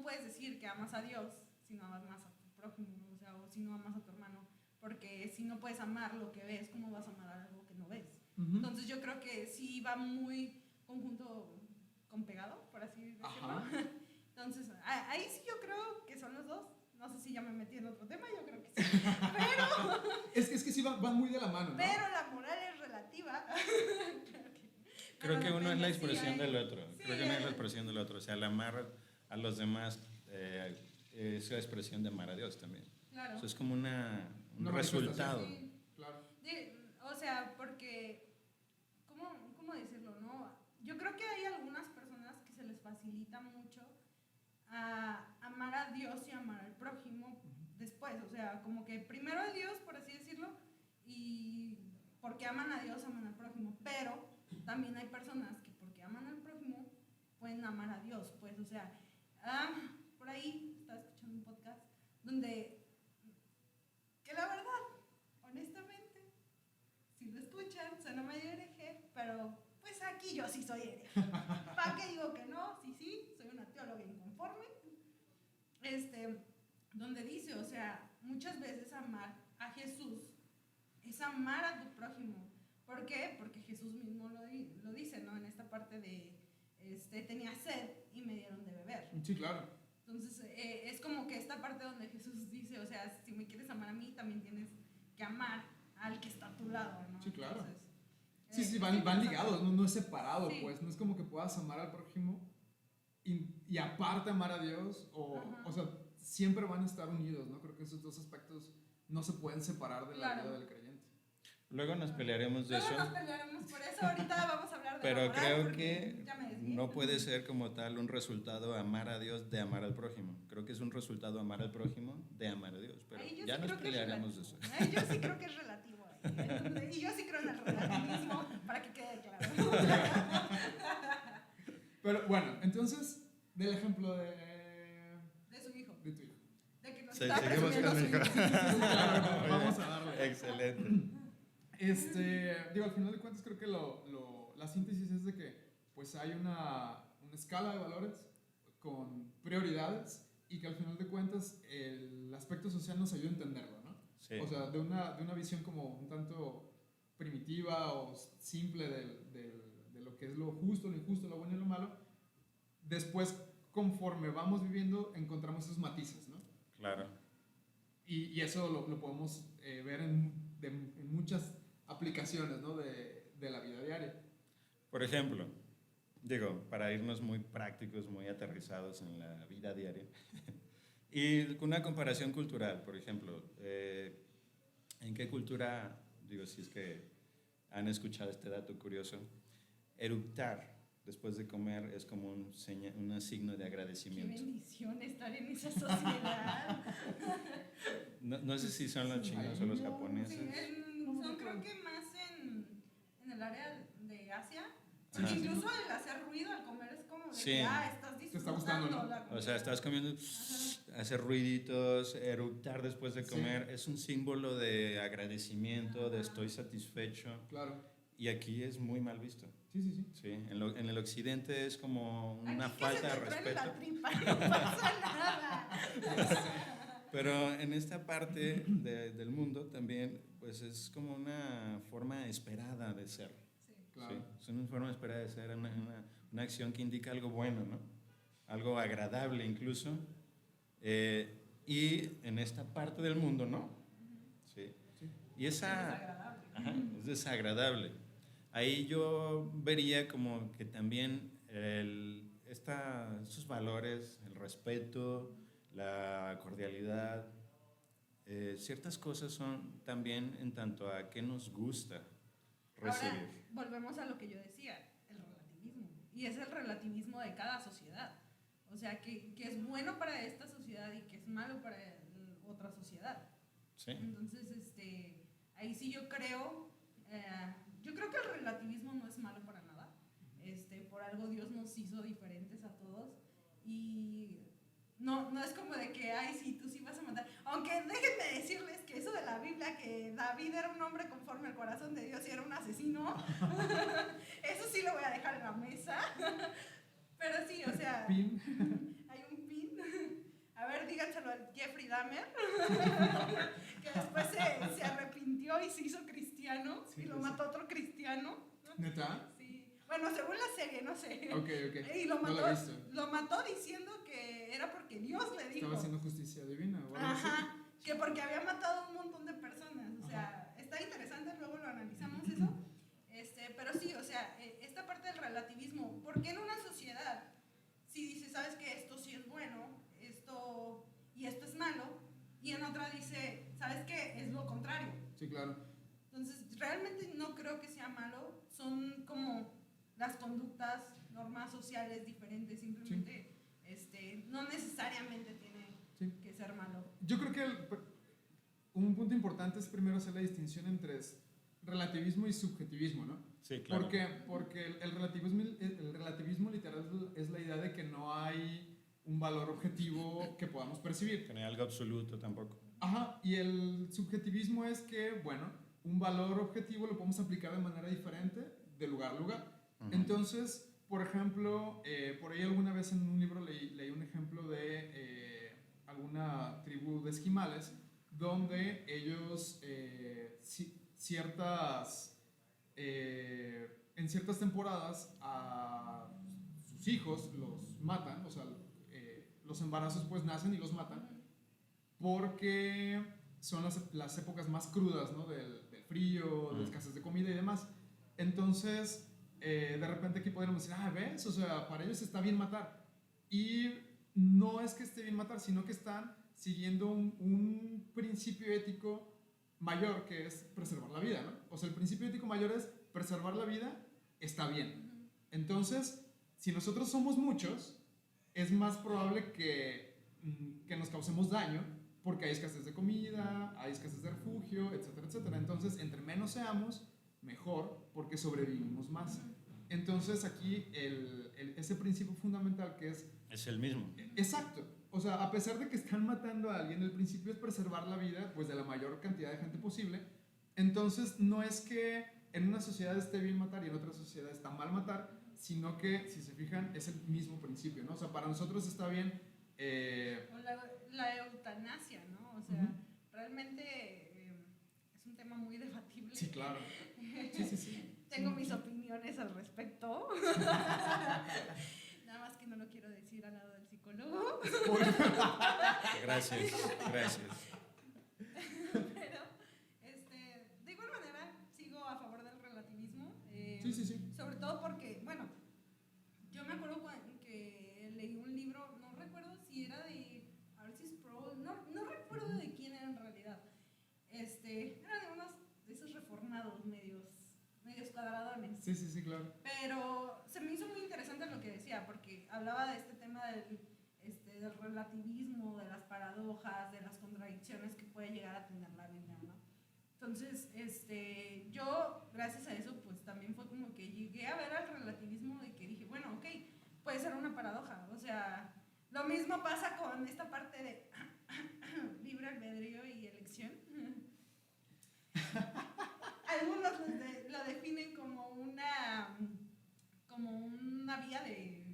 puedes decir que amas a Dios si no amas más a tu prójimo, o sea, o si no amas a tu hermano? Porque si no puedes amar lo que ves, ¿cómo vas a amar algo que no ves? Entonces yo creo que sí va muy conjunto con pegado, por así decirlo. Ajá. Entonces, ahí sí yo creo que son los dos. No sé si ya me metí en otro tema, yo creo que sí. Pero es que sí van muy de la mano, ¿no? pero la moral es relativa. Creo que uno es la sí expresión del otro. Sí, Creo que uno es la expresión del otro. O sea, el amar a los demás es la expresión de amar a Dios también. Claro. Eso es como un Una resultado. manifestación. Sí. Claro. O sea, porque, ¿cómo decirlo, no? Yo creo que hay algunas personas que se les facilita mucho a amar a Dios y amar al prójimo después. O sea, como que primero a Dios, por así decirlo, y porque aman a Dios, aman al prójimo. Pero también hay personas que porque aman al prójimo pueden amar a Dios. Pues, o sea, por ahí estaba escuchando un podcast donde, que la verdad, honestamente, si lo escuchan, suena medio hereje, pero pues aquí yo sí soy hereje. ¿Para qué digo que no? Sí, soy una teóloga inconforme. Donde dice, o sea, muchas veces amar a Jesús es amar a tu prójimo. ¿Por qué? Porque Jesús mismo lo dice, ¿no? En esta parte de, tenía sed y me dieron de beber. Sí, claro. Entonces, es como que esta parte donde Jesús dice, o sea, si me quieres amar a mí, también tienes que amar al que está a tu lado, ¿no? Sí, claro. Entonces, Sí, van ligados, no es separado, sí. pues. No es como que puedas amar al prójimo y aparte amar a Dios, o sea, siempre van a estar unidos, ¿no? Creo que esos dos aspectos no se pueden separar de la vida del creyente. Luego nos pelearemos de Luego eso. nos pelearemos por eso, ahorita vamos a hablar de Pero la moral, creo porque que ya me desvié. no puede ser como tal un resultado amar a Dios de amar al prójimo. Creo que es un resultado amar al prójimo de amar a Dios. Pero Ahí yo ya sí nos creo que es pelearemos de eso. relativo. Yo sí creo que es relativo ahí. Entonces, y yo sí creo en el relativismo, para que quede claro. Pero bueno, entonces, del ejemplo de De su hijo. tu hijo. De que nos Sí, está seguimos presumiendo con su mi hijo. hijo. Claro, vamos a darle. Excelente. Digo, al final de cuentas creo que la síntesis es de que pues hay una escala de valores con prioridades y que al final de cuentas el aspecto social nos ayuda a entenderlo, ¿no? Sí. O sea, de una visión como un tanto primitiva o simple de lo que es lo justo, lo injusto, lo bueno y lo malo, después conforme vamos viviendo encontramos esos matices, ¿no? Claro. Y eso lo podemos ver en muchas aplicaciones, ¿no? de la vida diaria. Por ejemplo, digo, para irnos muy prácticos, muy aterrizados en la vida diaria, y con una comparación cultural, por ejemplo, ¿en qué cultura, digo, si es que han escuchado este dato curioso, eructar después de comer es como un signo de Qué agradecimiento? bendición estar en esa sociedad. No sé si son los chinos o los japoneses. Sí, son creo que más en el área de Asia. Ajá. Porque incluso el hacer ruido al comer es como de Sí. que, estás Te está gustando, disfrutando ¿no? la comida. O sea, estás comiendo, Ajá. hacer ruiditos, eructar después de Sí. comer, es un símbolo de agradecimiento, de estoy satisfecho, Claro. y aquí es muy mal visto. Sí. Sí, en el occidente es como una Aquí que falta se de te truene respeto, la tripa, no pasa nada. pero en esta parte del mundo también pues es como una forma esperada de ser. Sí. Claro. Sí, es una forma esperada de ser, una acción que indica algo bueno, ¿no? Algo agradable incluso. Y en esta parte del mundo, ¿no? Sí. Y Es esa... desagradable. Ajá, es desagradable. Ahí yo vería como que también esos valores, el respeto, la cordialidad, ciertas cosas son también en tanto a qué nos gusta recibir. Ahora, volvemos a lo que yo decía, el relativismo. Y es el relativismo de cada sociedad. O sea, que es bueno para esta sociedad y que es malo para otra sociedad. ¿Sí? Entonces, ahí sí yo creo que el relativismo no es malo para nada. Por algo Dios nos hizo diferentes a todos y no es como de que, ay, sí, tú sí vas a matar. Aunque déjenme decirles que eso de la Biblia, que David era un hombre conforme al corazón de Dios y era un asesino, eso sí lo voy a dejar en la mesa. Pero sí, o sea, Pin. hay un pin. A ver, díganselo al Jeffrey Dahmer, que después se arrepintió y se hizo cristiano Sí, y lo sí. mató otro cristiano. ¿Neta? Sí. Bueno, según la serie, no sé. Ok. Y lo No mató, la he visto. lo mató diciendo que era porque Dios le dijo. Estaba haciendo justicia divina o algo así. Ajá, que porque había matado a un montón de personas. O sea, está interesante, luego lo analizamos eso. Pero sí, o sea, esta parte del relativismo, porque en una sociedad, si dice, sabes que esto sí es bueno, esto es malo, y en otra dice, sabes que es lo contrario. Sí, claro. Entonces, realmente no creo que sea malo, son como las conductas, normas sociales diferentes, simplemente no necesariamente tiene que ser malo. Yo creo que un punto importante es primero hacer la distinción entre relativismo y subjetivismo, ¿no? Sí, claro. Porque el relativismo literal es la idea de que no hay un valor objetivo que podamos percibir. Que no hay algo absoluto tampoco. Ajá, y el subjetivismo es que, bueno, un valor objetivo lo podemos aplicar de manera diferente de lugar a lugar. Entonces, por ejemplo, por ahí alguna vez en un libro leí un ejemplo de alguna tribu de esquimales donde ellos en ciertas temporadas a sus hijos los matan, o sea, los embarazos pues nacen y los matan porque son las épocas más crudas, ¿no? del frío, de escasez de comida y demás. Entonces, de repente aquí podríamos decir, ¿ves? O sea, para ellos está bien matar. Y no es que esté bien matar, sino que están siguiendo un principio ético mayor, que es preservar la vida, ¿no? O sea, el principio ético mayor es preservar la vida, está bien. Entonces, si nosotros somos muchos, es más probable que nos causemos daño, porque hay escasez de comida, hay escasez de refugio, etcétera, etcétera. Entonces, entre menos seamos, mejor, porque sobrevivimos más. Entonces, aquí ese principio fundamental que es... Es el mismo. Exacto. O sea, a pesar de que están matando a alguien, el principio es preservar la vida pues, de la mayor cantidad de gente posible. Entonces, no es que en una sociedad esté bien matar y en otra sociedad está mal matar, sino que, si se fijan, es el mismo principio, ¿no? O sea, para nosotros está bien... O la eutanasia, ¿no? O sea, realmente es un tema muy debatible. Sí, claro. Sí. Tengo mis opiniones al respecto. Nada más que no lo quiero decir al lado del psicólogo. Gracias. Pero, de igual manera, sigo a favor del relativismo. Sí. Sobre todo porque, bueno, yo me acuerdo que leí un libro, no recuerdo si era de Arcis Pro, no recuerdo de quién era en realidad. Era de unos de esos reformados medios cuadradones. Sí, claro. Pero se me hizo muy interesante lo que decía, porque hablaba de este tema del relativismo, de las paradojas, de las contradicciones que puede llegar a tener la Biblia, ¿no? Entonces, yo, gracias a eso, pues también fue como que llegué a ver al relativismo de que dije, bueno, ok, puede ser una paradoja. O sea, lo mismo pasa con esta parte de libre albedrío y elección. Algunos lo definen como una vía de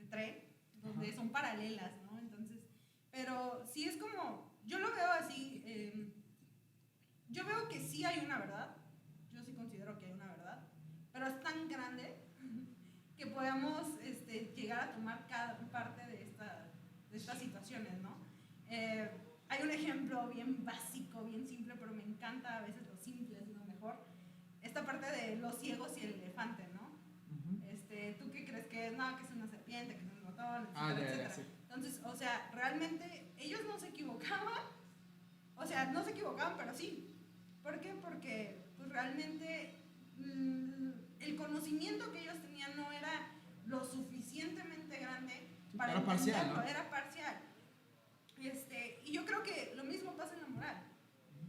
tren, donde son paralelas, ¿no? Entonces, pero sí es como, yo lo veo así, yo veo que sí hay una verdad, yo sí considero que hay una verdad, pero es tan grande que podamos llegar a tomar cada parte de estas situaciones, ¿no? Hay un ejemplo bien básico, bien simple, pero me encanta a veces lo simple es lo mejor. Esta parte de los ciegos y el elefante, ¿no? ¿Tú qué crees que es? No, que es una serpiente, que es un ratón, etcétera. Sí. Entonces, o sea, realmente ellos no se equivocaban, o sea, no se equivocaban, pero sí. ¿Por qué? Porque pues, realmente el conocimiento que ellos tenían no era lo suficientemente grande para era parcial, ¿no? Era parcial. Y yo creo que lo mismo pasa en la moral.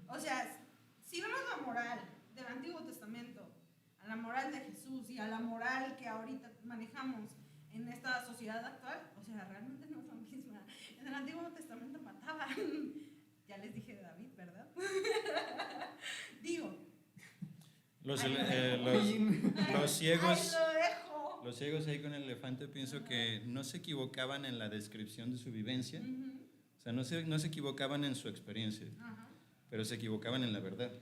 O sea, si vemos la moral del Antiguo Testamento, a la moral de Jesús y a la moral que ahorita manejamos en esta sociedad actual, o sea, realmente no es la misma. En el Antiguo Testamento mataban. Ya les dije de David, ¿verdad? Digo. Los Ahí ciegos, lo dejo. los ciegos ahí con el elefante, pienso que no se equivocaban en la descripción de su vivencia, o sea, no se equivocaban en su experiencia, pero se equivocaban en la verdad.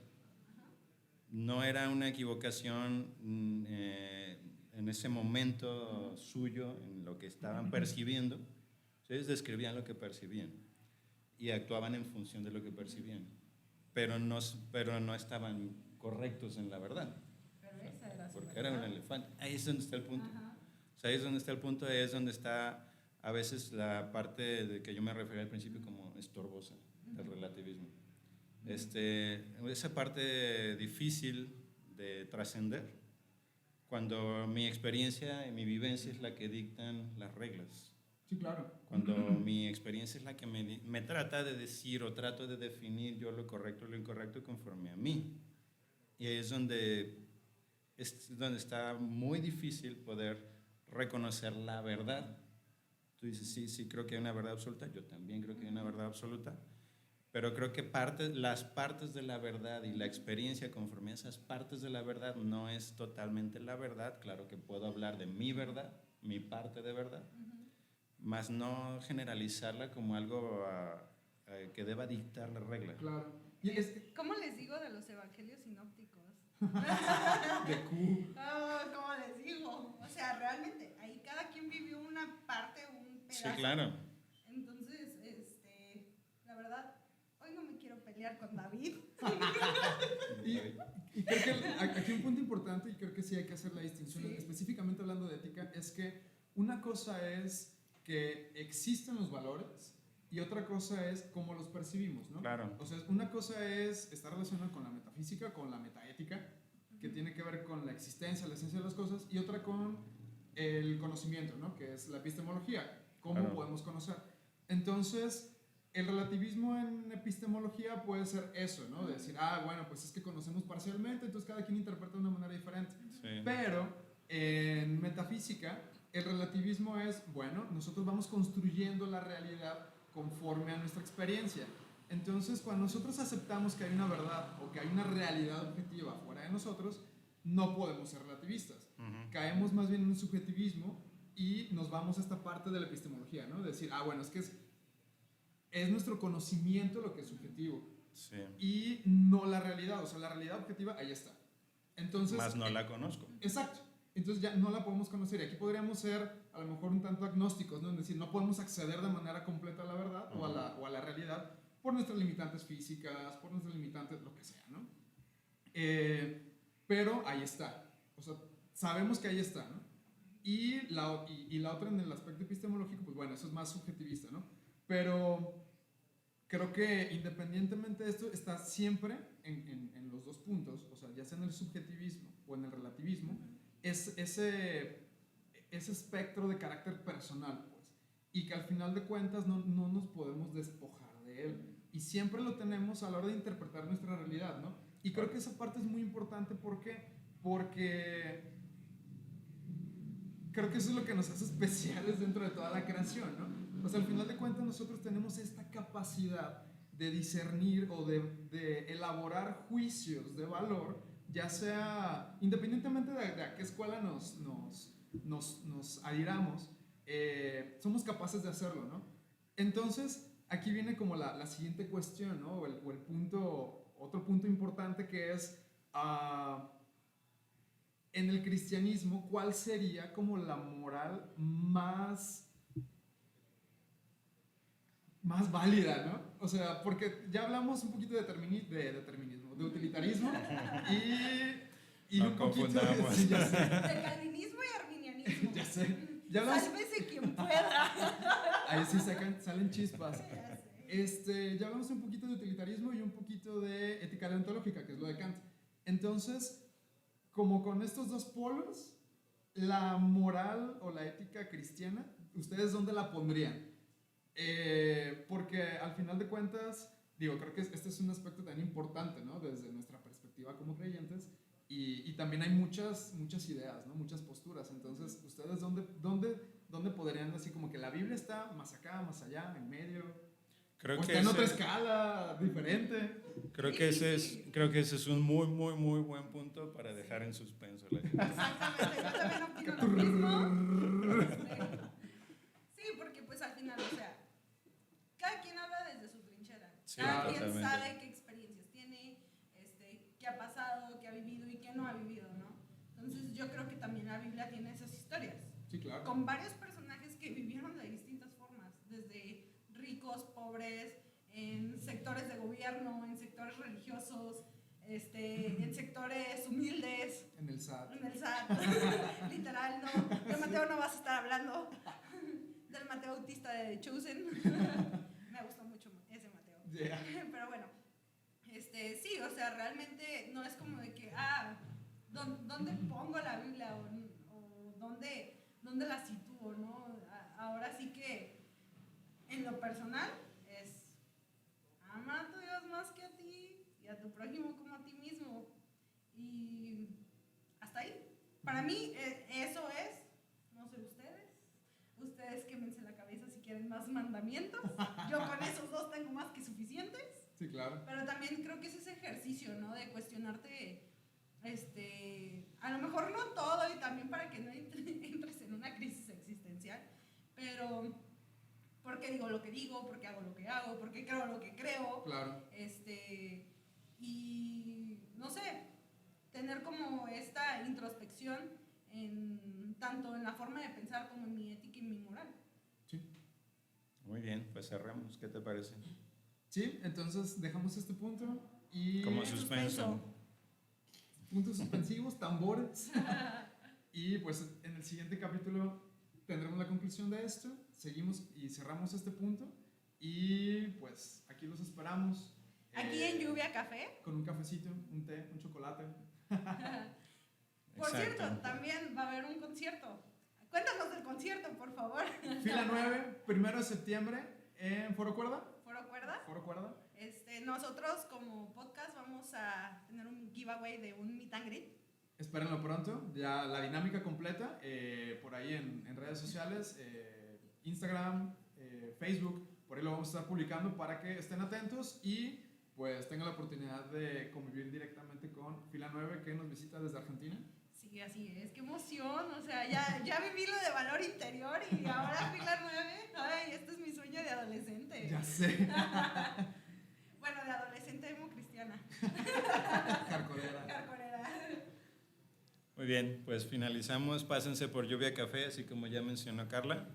No era una equivocación en ese momento suyo, en lo que estaban percibiendo. Ellos describían lo que percibían y actuaban en función de lo que percibían, pero no estaban correctos en la verdad. Pero esa era su Porque era un verdad. elefante. Ahí es donde está el punto. O sea, ahí es donde está el punto, es donde está a veces la parte de que yo me refería al principio como estorbosa, del relativismo. Esa parte difícil de trascender, cuando mi experiencia y mi vivencia es la que dictan las reglas. Sí, claro. Cuando mi experiencia es la que me trata de decir o trato de definir yo lo correcto o lo incorrecto conforme a mí. Y ahí es donde está muy difícil poder reconocer la verdad. Tú dices, sí, creo que hay una verdad absoluta. Yo también creo que hay una verdad absoluta. Pero creo que las partes de la verdad y la experiencia conforme a esas partes de la verdad no es totalmente la verdad. Claro que puedo hablar de mi verdad, mi parte de verdad, más no generalizarla como algo que deba dictar las reglas. Claro. ¿Cómo les digo de los evangelios sinópticos? De Q. ¿Cómo les digo? O sea, realmente, ahí cada quien vivió una parte, un pedazo. Sí, claro. Entonces, la verdad, hoy no me quiero pelear con David. Y creo que aquí un punto importante, y creo que sí hay que hacer la distinción, Sí. específicamente hablando de ética, es que una cosa es que existen los valores y otra cosa es cómo los percibimos, ¿no? Claro. O sea, una cosa está relacionada con la metafísica, con la metaética, que tiene que ver con la existencia, la esencia de las cosas, y otra con el conocimiento, ¿no? Que es la epistemología, cómo Claro. podemos conocer. Entonces, el relativismo en epistemología puede ser eso, ¿no? De decir, bueno, pues es que conocemos parcialmente, entonces cada quien interpreta de una manera diferente. Sí. Pero en metafísica, el relativismo es, bueno, nosotros vamos construyendo la realidad conforme a nuestra experiencia. Entonces, cuando nosotros aceptamos que hay una verdad o que hay una realidad objetiva fuera de nosotros, no podemos ser relativistas. Caemos más bien en un subjetivismo y nos vamos a esta parte de la epistemología, ¿no? De decir, bueno, es que es nuestro conocimiento lo que es subjetivo. Sí. Y no la realidad, o sea, la realidad objetiva ahí está. Entonces, Más no la conozco. Exacto. Entonces ya no la podemos conocer. Y aquí podríamos ser a lo mejor un tanto agnósticos, ¿no? Es decir, no podemos acceder de manera completa a la verdad o a la realidad por nuestras limitantes físicas, por nuestras limitantes, lo que sea, ¿no? Pero ahí está. O sea, sabemos que ahí está, ¿no? Y la otra en el aspecto epistemológico, pues bueno, eso es más subjetivista, ¿no? Pero creo que independientemente de esto, está siempre en los dos puntos, o sea, ya sea en el subjetivismo o en el relativismo, es ese espectro de carácter personal, pues, y que al final de cuentas no nos podemos despojar de él. Y siempre lo tenemos a la hora de interpretar nuestra realidad, ¿no? Y creo que esa parte es muy importante porque creo que eso es lo que nos hace especiales dentro de toda la creación, ¿no? O sea, al final de cuentas nosotros tenemos esta capacidad de discernir o de elaborar juicios de valor, ya sea, independientemente de a qué escuela nos adhiramos, somos capaces de hacerlo, ¿no? Entonces, aquí viene como la siguiente cuestión, ¿no? O el punto, otro punto importante que es, en el cristianismo, ¿cuál sería como la moral más válida, ¿no? O sea, porque ya hablamos un poquito de determinismo, de utilitarismo y No un poquito confundamos. sí, ya sé, De calvinismo y arminianismo. ya sé. Ya hablamos, Sálvese quien pueda. ahí sí salen chispas. Ya sé. Ya hablamos un poquito de utilitarismo y un poquito de ética deontológica, que es lo de Kant. Entonces, como con estos dos polos, la moral o la ética cristiana, ¿ustedes dónde la pondrían? Porque al final de cuentas, digo, creo que este es un aspecto tan importante, ¿no? Desde nuestra perspectiva como creyentes, y también hay muchas ideas, ¿no? Muchas posturas. Entonces, ¿ustedes ¿dónde podrían así como que la Biblia está más acá, más allá, en medio? Creo O que está en otra escala diferente. creo que ese es un muy, muy, muy buen punto para dejar en suspenso la gente. Exactamente, yo también opino lo mismo. Sí, porque pues al final, o sea, cada quien habla desde su trinchera. Sí, Cada quien totalmente. sabe qué experiencias tiene, qué ha pasado, qué ha vivido y qué no ha vivido, ¿no? Entonces yo creo que también la Biblia tiene esas historias. Sí, claro. Con varios personajes que vivieron de distintas formas, desde ricos, pobres, en sectores de gobierno, en sectores religiosos, en sectores humildes, En el SAT. en el SAT, literal, no. De Mateo no vas a estar hablando, del Mateo autista de Chosen. Me gustó mucho ese Mateo. Yeah. Pero bueno, sí, o sea, realmente no es como de que, ¿dónde pongo la Biblia o dónde la sitúo, ¿no? Ahora sí que, en lo personal, es ama a tu Dios más que a ti y a tu prójimo como a ti mismo. Y hasta ahí. Para mí, eso es, no sé ustedes quémense la cabeza si quieren más mandamientos. Yo con esos 2 tengo más que suficientes. Sí, claro. Pero también creo que es ese ejercicio, ¿no? De cuestionarte, a lo mejor no todo y también para que no entres en una crisis existencial, pero ¿por qué digo lo que digo? ¿Por qué hago lo que hago? ¿Por qué creo lo que creo? Claro. Y no sé, tener como esta introspección tanto en la forma de pensar como en mi ética y mi moral. Sí. Muy bien, pues cerramos. ¿Qué te parece? Sí, entonces dejamos este punto y... Como En suspenso. puntos suspensivos, tambores. Y pues en el siguiente capítulo tendremos la conclusión de esto. Seguimos y cerramos este punto. Y pues aquí los esperamos. Aquí en Lluvia Café. Con un cafecito, un té, un chocolate. Por Exacto. cierto, también va a haber un concierto. Cuéntanos del concierto, por favor. Fila 9, 1 de septiembre en Foro Cuerda. ¿Foro Cuerda? Foro Cuerda. Nosotros como podcast vamos a tener un giveaway de un meet and greet. Espérenlo pronto, ya la dinámica completa por ahí en redes sociales, Instagram, Facebook, por ahí lo vamos a estar publicando para que estén atentos y pues tengan la oportunidad de convivir directamente con Fila 9 que nos visita desde Argentina. Sí, así es, qué emoción, o sea, ya viví lo de valor interior y ahora Fila 9, ay, este es mi sueño de adolescente. Ya sé. Bueno, de adolescente emo cristiana. Carcolera. Carcorera. Muy bien, pues finalizamos. Pásense por Lluvia Café, así como ya mencionó Carla.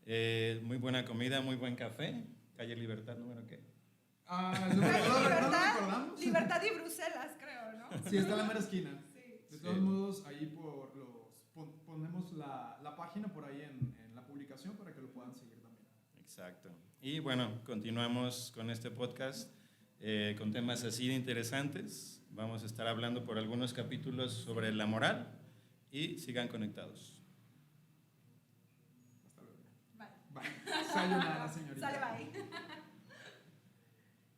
Muy buena comida, muy buen café. Calle Libertad, ¿número qué? ¿No lo recordamos? Libertad y Bruselas, creo, ¿no? Sí, está en la mera esquina. Sí. De todos modos, ahí ponemos la página por ahí en la publicación para que lo puedan seguir también. Exacto. Y bueno, continuamos con este podcast con temas así de interesantes. Vamos a estar hablando por algunos capítulos sobre la moral y sigan conectados. Hasta luego. Bye. Bye. Sayonara, señorita. Sale, bye.